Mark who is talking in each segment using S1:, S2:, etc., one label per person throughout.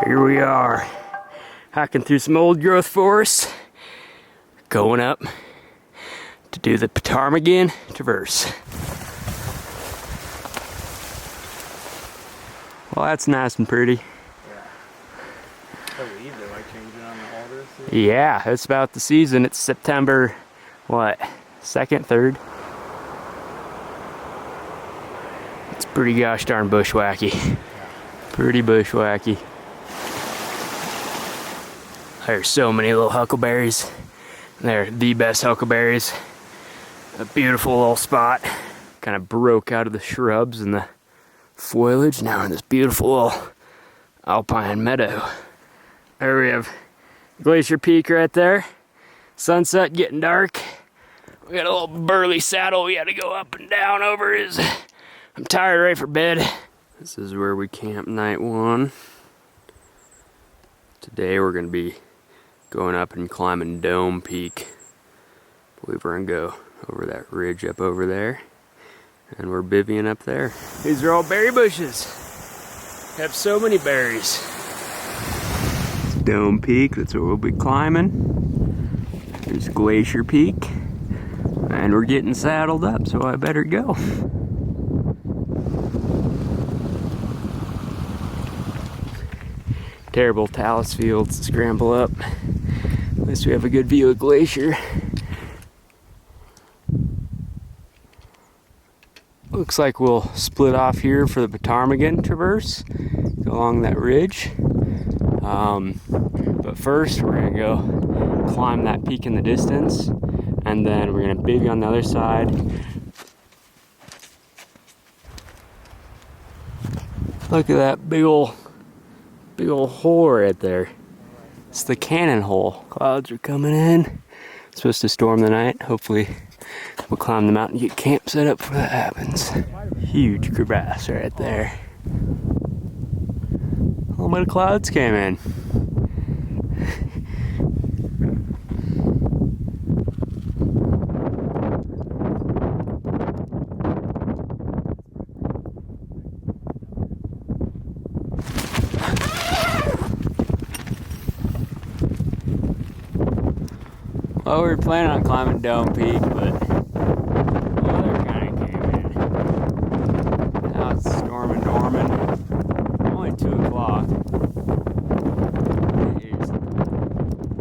S1: Here we are, hiking through some old growth forests, going up to do the Ptarmigan Traverse. Well, that's nice and pretty.
S2: Yeah. The leaves are like changing on the alders.
S1: Yeah, it's about the season. It's September, what, 2nd, 3rd? It's pretty gosh darn bushwhacky.
S2: Yeah.
S1: Pretty bushwhacky. There's so many little huckleberries. They're the best huckleberries. A beautiful little spot. Kind of broke out of the shrubs and the foliage. Now in this beautiful little alpine meadow. There we have Glacier Peak right there. Sunset getting dark. We got a little burly saddle we had to go up and down over. I'm tired, ready for bed. This is where we camp night 1. Today we're going to be going up and climbing Dome Peak. I believe we're going to go over that ridge up over there. And we're bivvying up there. These are all berry bushes. Have so many berries. It's Dome Peak, that's where we'll be climbing. There's Glacier Peak. And we're getting saddled up, so I better go. Terrible talus fields to scramble up. At least we have a good view of Glacier. Looks like we'll split off here for the Ptarmigan Traverse, go along that ridge. But first we're gonna go climb that peak in the distance, and then we're gonna bivvy on the other side. Look at that big ol' hole right there. It's the cannon hole. Clouds are coming in. It's supposed to storm the night. Hopefully we'll climb the mountain and get camp set up before that happens. Huge crevasse right there. A little bit of clouds came in. Well, we were planning on climbing Dome Peak, but the weather kind of came in. Now it's storming, norming. Only 2 o'clock. It is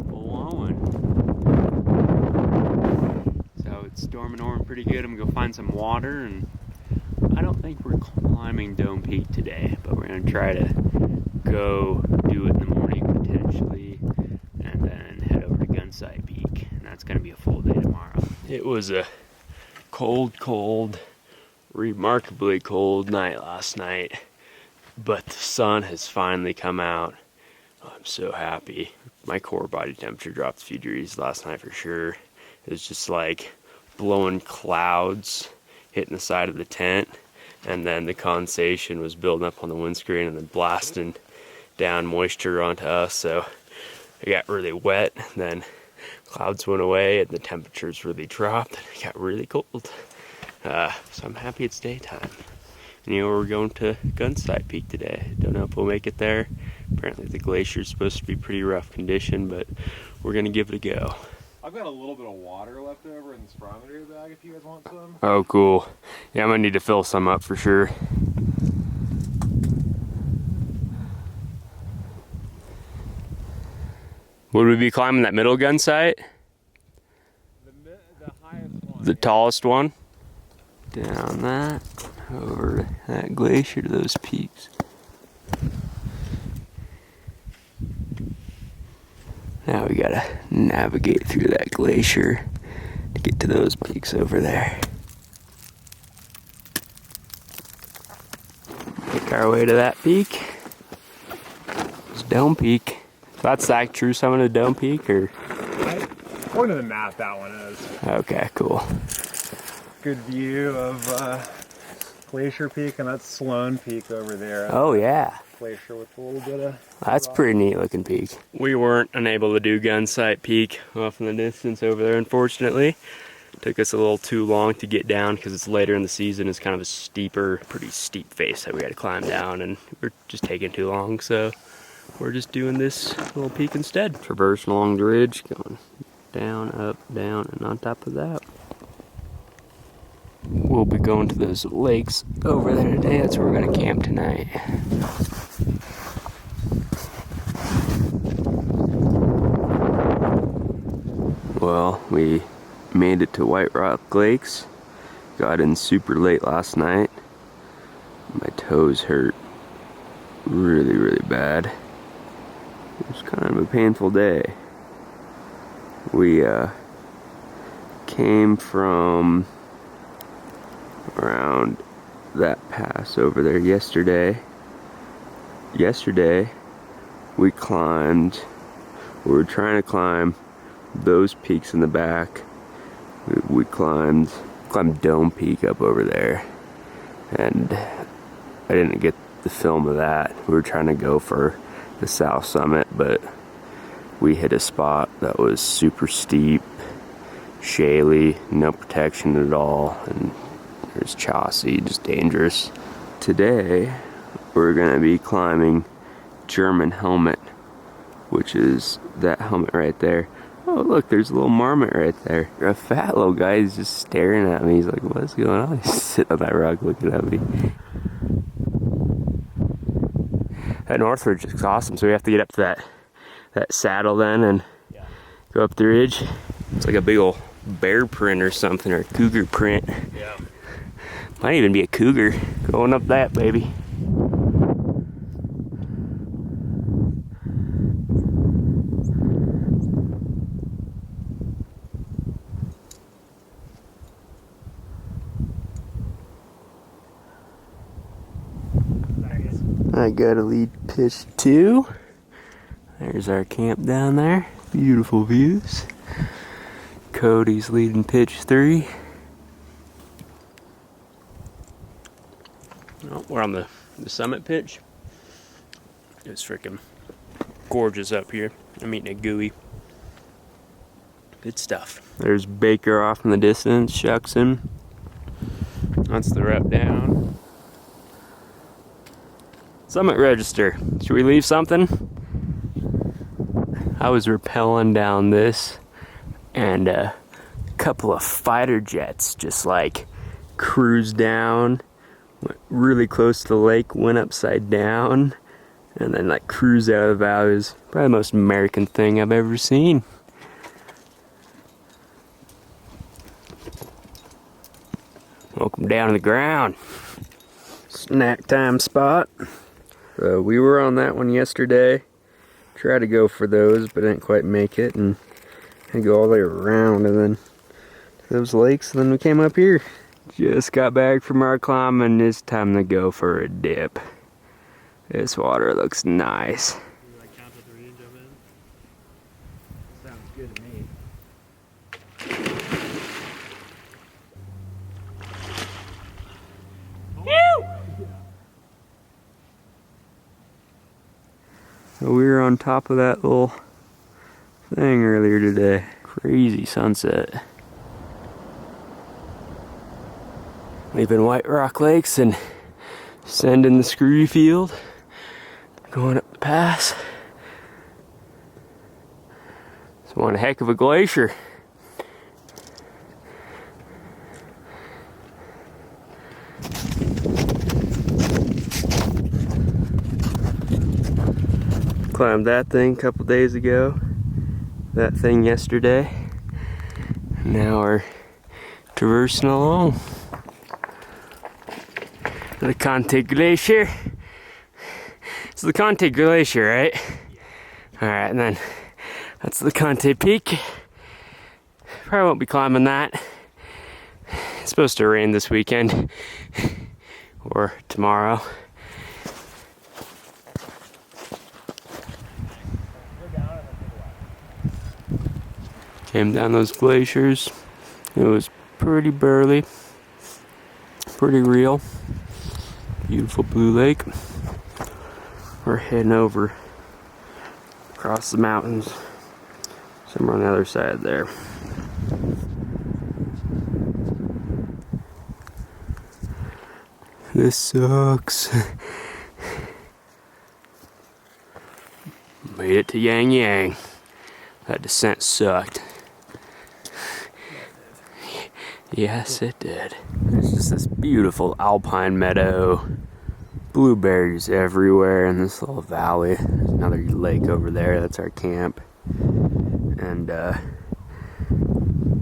S1: blowing. So it's storming, norming pretty good. I'm gonna go find some water, and I don't think we're climbing Dome Peak today, but we're gonna try to go do it in the morning potentially, and then head over to Gunsight Peak. It's going to be a full day tomorrow. It was a cold, remarkably cold night last night, but the sun has finally come out. Oh, I'm so happy. My core body temperature dropped a few degrees last night for sure. It was just like blowing clouds hitting the side of the tent, and then the condensation was building up on the windscreen and then blasting down moisture onto us, so it got really wet. Then clouds went away and the temperatures really dropped and it got really cold. So I'm happy it's daytime. And we're going to Gunsight Peak today. Don't know if we'll make it there. Apparently the glacier's supposed to be pretty rough condition, but we're gonna give it a go.
S2: I've got a little bit of water left over in the spirometer bag if you guys want some.
S1: Oh, cool. Yeah, I'm gonna need to fill some up for sure. Would we be climbing that middle Gunsight?
S2: The highest one.
S1: The tallest one? Down that, over that glacier to those peaks. Now we gotta navigate through that glacier to get to those peaks over there. Make our way to that peak. It's Dome Peak. So that's the true summit of Dome Peak, or?
S2: According to the map, that one is.
S1: Okay, cool.
S2: Good view of Glacier Peak, and that's Sloan Peak over there.
S1: Oh yeah.
S2: Glacier with a little bit of.
S1: That's a pretty neat looking peak. We weren't unable to do Gunsight Peak off in the distance over there, unfortunately. It took us a little too long to get down because it's later in the season. It's kind of a steeper, pretty steep face that we had to climb down, and we're just taking too long. So we're just doing this little peak instead. Traversing along the ridge, going down, up, down, and on top of that, we'll be going to those lakes over there today. That's where we're gonna camp tonight. Well, we made it to White Rock Lakes. Got in super late last night. My toes hurt really, really bad. It was kind of a painful day. We came from around that pass over there yesterday. Yesterday, we were trying to climb those peaks in the back. We climbed Dome Peak up over there, and I didn't get the film of that. We were trying to go for the south summit, but we hit a spot that was super steep, shaly, no protection at all, and there's chossy, just dangerous. Today, we're gonna be climbing German Helmet, which is that helmet right there. Oh look, there's a little marmot right there. A fat little guy, he's just staring at me. He's like, what's going on? He's sitting on that rock looking at me. That North Ridge is awesome, so we have to get up to that saddle then and go up the ridge. It's like a big old bear print or something, or a cougar print.
S2: Yeah.
S1: Might even be a cougar going up that baby. I got a lead pitch 2. There's our camp down there. Beautiful views. Cody's leading pitch 3. Oh, we're on the summit pitch. It's freaking gorgeous up here. I'm eating a gooey. Good stuff. There's Baker off in the distance, Shuckson. That's the rep down. Summit register. Should we leave something? I was rappelling down this, and a couple of fighter jets just like cruised down, went really close to the lake, went upside down, and then like cruised out of the valley. It was probably the most American thing I've ever seen. Welcome down to the ground. Snack time spot. We were on that one yesterday. Tried to go for those, but didn't quite make it, and had to go all the way around and then to those lakes, and then we came up here. Just got back from our climb, and it's time to go for a dip. This water looks nice.
S2: You like count at the range I'm in? Sounds good to me.
S1: We were on top of that little thing earlier today. Crazy sunset. Leaving White Rock Lakes and sending the screwy field. Going up the pass. It's one heck of a glacier. Climbed that thing a couple days ago, that thing yesterday. Now we're traversing along the Conte Glacier. It's the Conte Glacier, right? Alright, and then that's the Conte Peak. Probably won't be climbing that. It's supposed to rain this weekend or tomorrow. Came down those glaciers. It was pretty burly, pretty real. Beautiful blue lake. We're heading over across the mountains, somewhere on the other side there. This sucks. Made it to Yang Yang. That descent sucked. Yes, it did. There's just this beautiful alpine meadow. Blueberries everywhere in this little valley. There's another lake over there. That's our camp. And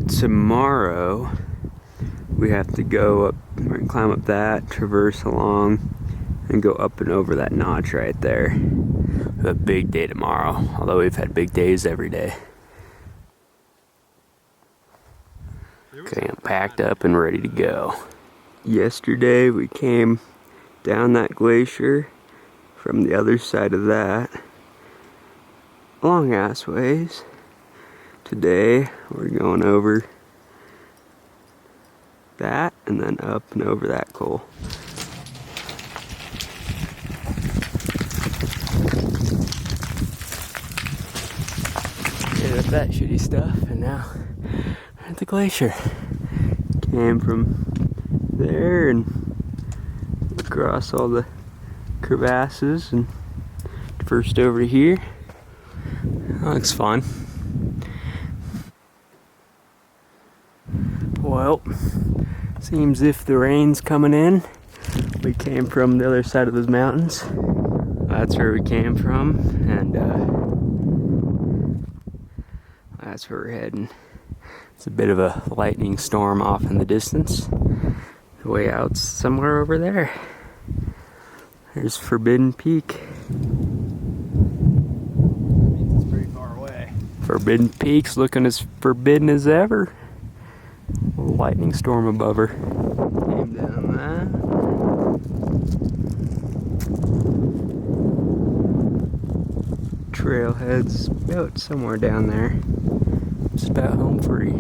S1: tomorrow we have to go up, we're gonna climb up that, traverse along, and go up and over that notch right there. We have a big day tomorrow, although we've had big days every day. Okay, I'm packed up and ready to go. Yesterday we came down that glacier from the other side of that, long ass ways. Today we're going over that and then up and over that coal. Get up that shitty stuff, and now we're at the glacier. Came from there and across all the crevasses and first over here. That looks fun. Well, seems if the rain's coming in. We came from the other side of those mountains. That's where we came from, and that's where we're heading. It's a bit of a lightning storm off in the distance. The way out's somewhere over there. There's Forbidden Peak.
S2: That means it's pretty far away.
S1: Forbidden Peak's looking as forbidden as ever. A lightning storm above her. Came down that. Trailhead's about somewhere down there. Just about home free.